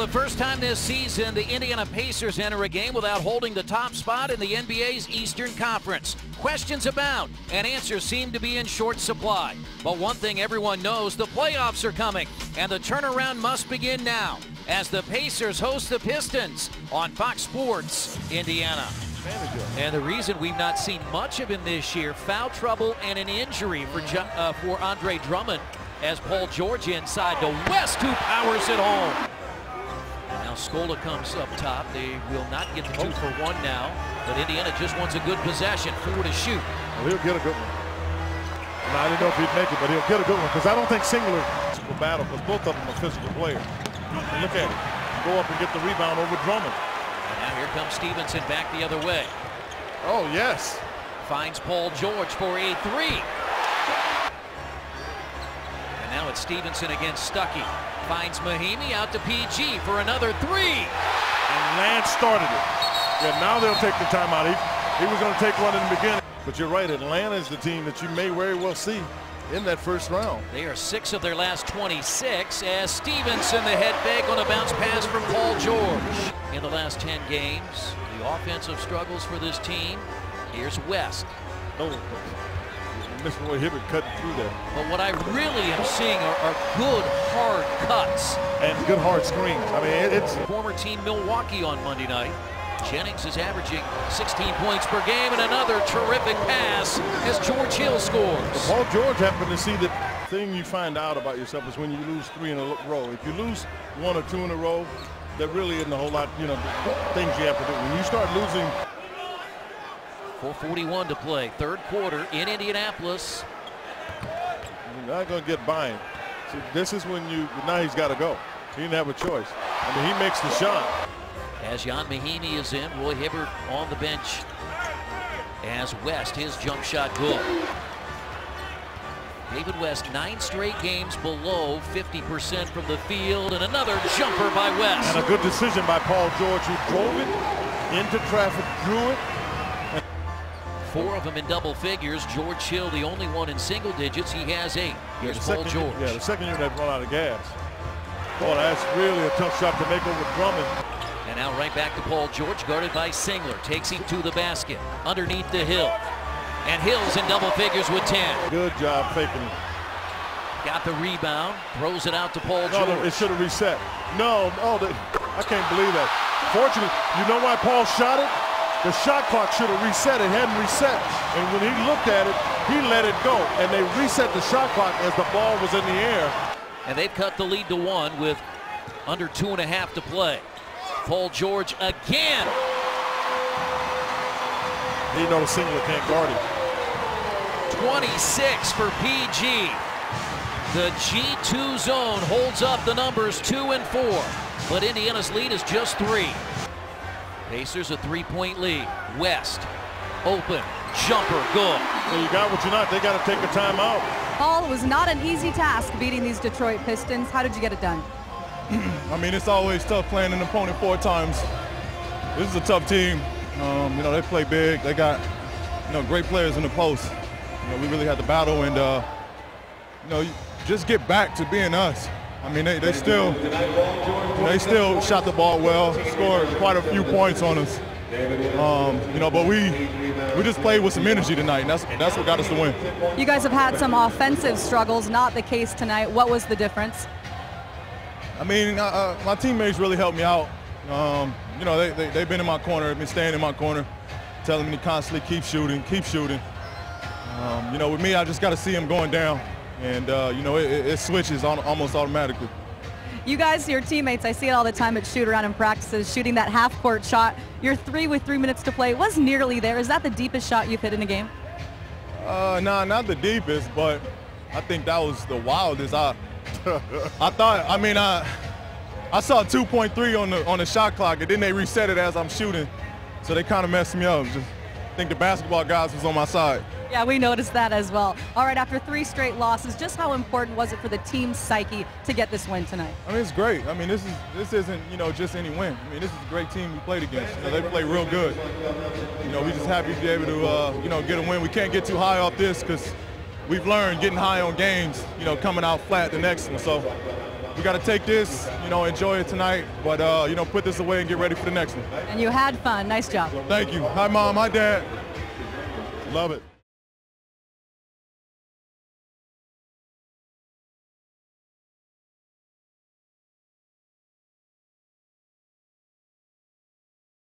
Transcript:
the first time this season, the Indiana Pacers enter a game without holding the top spot in the NBA's Eastern Conference. Questions abound, and answers seem to be in short supply. But one thing everyone knows, the playoffs are coming, and the turnaround must begin now as the Pacers host the Pistons on Fox Sports Indiana. And the reason we've not seen much of him this year, foul trouble and an injury for Andre Drummond, as Paul George inside to West, who powers it home. Now Scola comes up top. They will not get the 2 for 1 now, but Indiana just wants a good possession, 4 to shoot. Well, he'll get a good one. No, I didn't know if he'd make it, but he'll get a good one, because I don't think Singler will battle, because both of them are physical players. And look at it. Go up and get the rebound over Drummond. And now here comes Stevenson back the other way. Oh, yes. Finds Paul George for a 3. And now it's Stevenson against Stuckey. Finds Mahimi out to PG for another 3. And Lance started it. Yeah, now they'll take the timeout. He was going to take one in the beginning. But you're right, Atlanta is the team that you may very well see in that first round. They are 6 of their last 26 as Stevenson, the head fake on a bounce pass from Paul George. In the last 10 games, the offensive struggles for this team. Here's West. Oh, Mr. Roy Hibbert cutting through there. But what I really am seeing are good, hard cuts. And good, hard screens. I mean, it's... Former team Milwaukee on Monday night. Jennings is averaging 16 points per game, and another terrific pass as George Hill scores. Paul George happened to see the thing you find out about yourself is when you lose 3 in a row. If you lose 1 or 2 in a row, there really isn't a whole lot, things you have to do. When you start losing. 4:41 to play, third quarter in Indianapolis. You're not going to get by him. See, this is when now he's got to go. He didn't have a choice. I mean, he makes the shot. As Jan Mahinmi is in, Roy Hibbert on the bench. As West, his jump shot good. David West, 9 straight games below 50% from the field, and another jumper by West. And a good decision by Paul George, who drove it into traffic, drew it. 4 of them in double figures. George Hill, the only one in single digits. He has 8. Here's Paul George. Yeah, the second unit had run out of gas. Boy, that's really a tough shot to make over Drummond. And now right back to Paul George, guarded by Singler. Takes him to the basket, underneath the Hill. And Hill's in double figures with 10. Good job faking it. Got the rebound, throws it out to Paul George. No, it should have reset. No, I can't believe that. Fortunately, you know why Paul shot it? The shot clock should have reset. It hadn't reset. And when he looked at it, he let it go. And they reset the shot clock as the ball was in the air. And they've cut the lead to 1 with under 2.5 to play. Paul George again. He knows Singler can't guard him. 26 for PG. The G2 zone holds up the numbers 2 and 4. But Indiana's lead is just 3. Pacers a 3-point lead. West, open, jumper, good. So you got what you not. They got to take a timeout. Paul, it was not an easy task beating these Detroit Pistons. How did you get it done? I mean, it's always tough playing an opponent 4 times. This is a tough team. They play big. They got, great players in the post. We really had to battle and, just get back to being us. I mean, they still shot the ball well, scored quite a few points on us. But we just played with some energy tonight, and that's what got us to win. You guys have had some offensive struggles, not the case tonight. What was the difference? I mean, my teammates really helped me out. They've been in my corner, they've been staying in my corner, telling me to constantly keep shooting, keep shooting. With me, I just got to see him going down. And, it switches almost automatically. You guys, your teammates, I see it all the time at shoot-around in practices, shooting that half-court shot. Your 3 with 3 minutes to play was nearly there. Is that the deepest shot you've hit in a game? No, not the deepest, but I think that was the wildest. I saw 2.3 on the shot clock, and then they reset it as I'm shooting. So they kind of messed me up. I think the basketball guys was on my side. Yeah, we noticed that as well. All right, after 3 straight losses, just how important was it for the team's psyche to get this win tonight? I mean, it's great. I mean, this isn't, just any win. I mean, this is a great team we played against. They play real good. We just happy to be able to, get a win. We can't get too high off this because we've learned getting high on games, coming out flat the next one. So we got to take this, you know, enjoy it tonight, but, you know, put this away and get ready for the next one. And you had fun. Nice job. Thank you. Hi, Mom. Hi, Dad. Love it.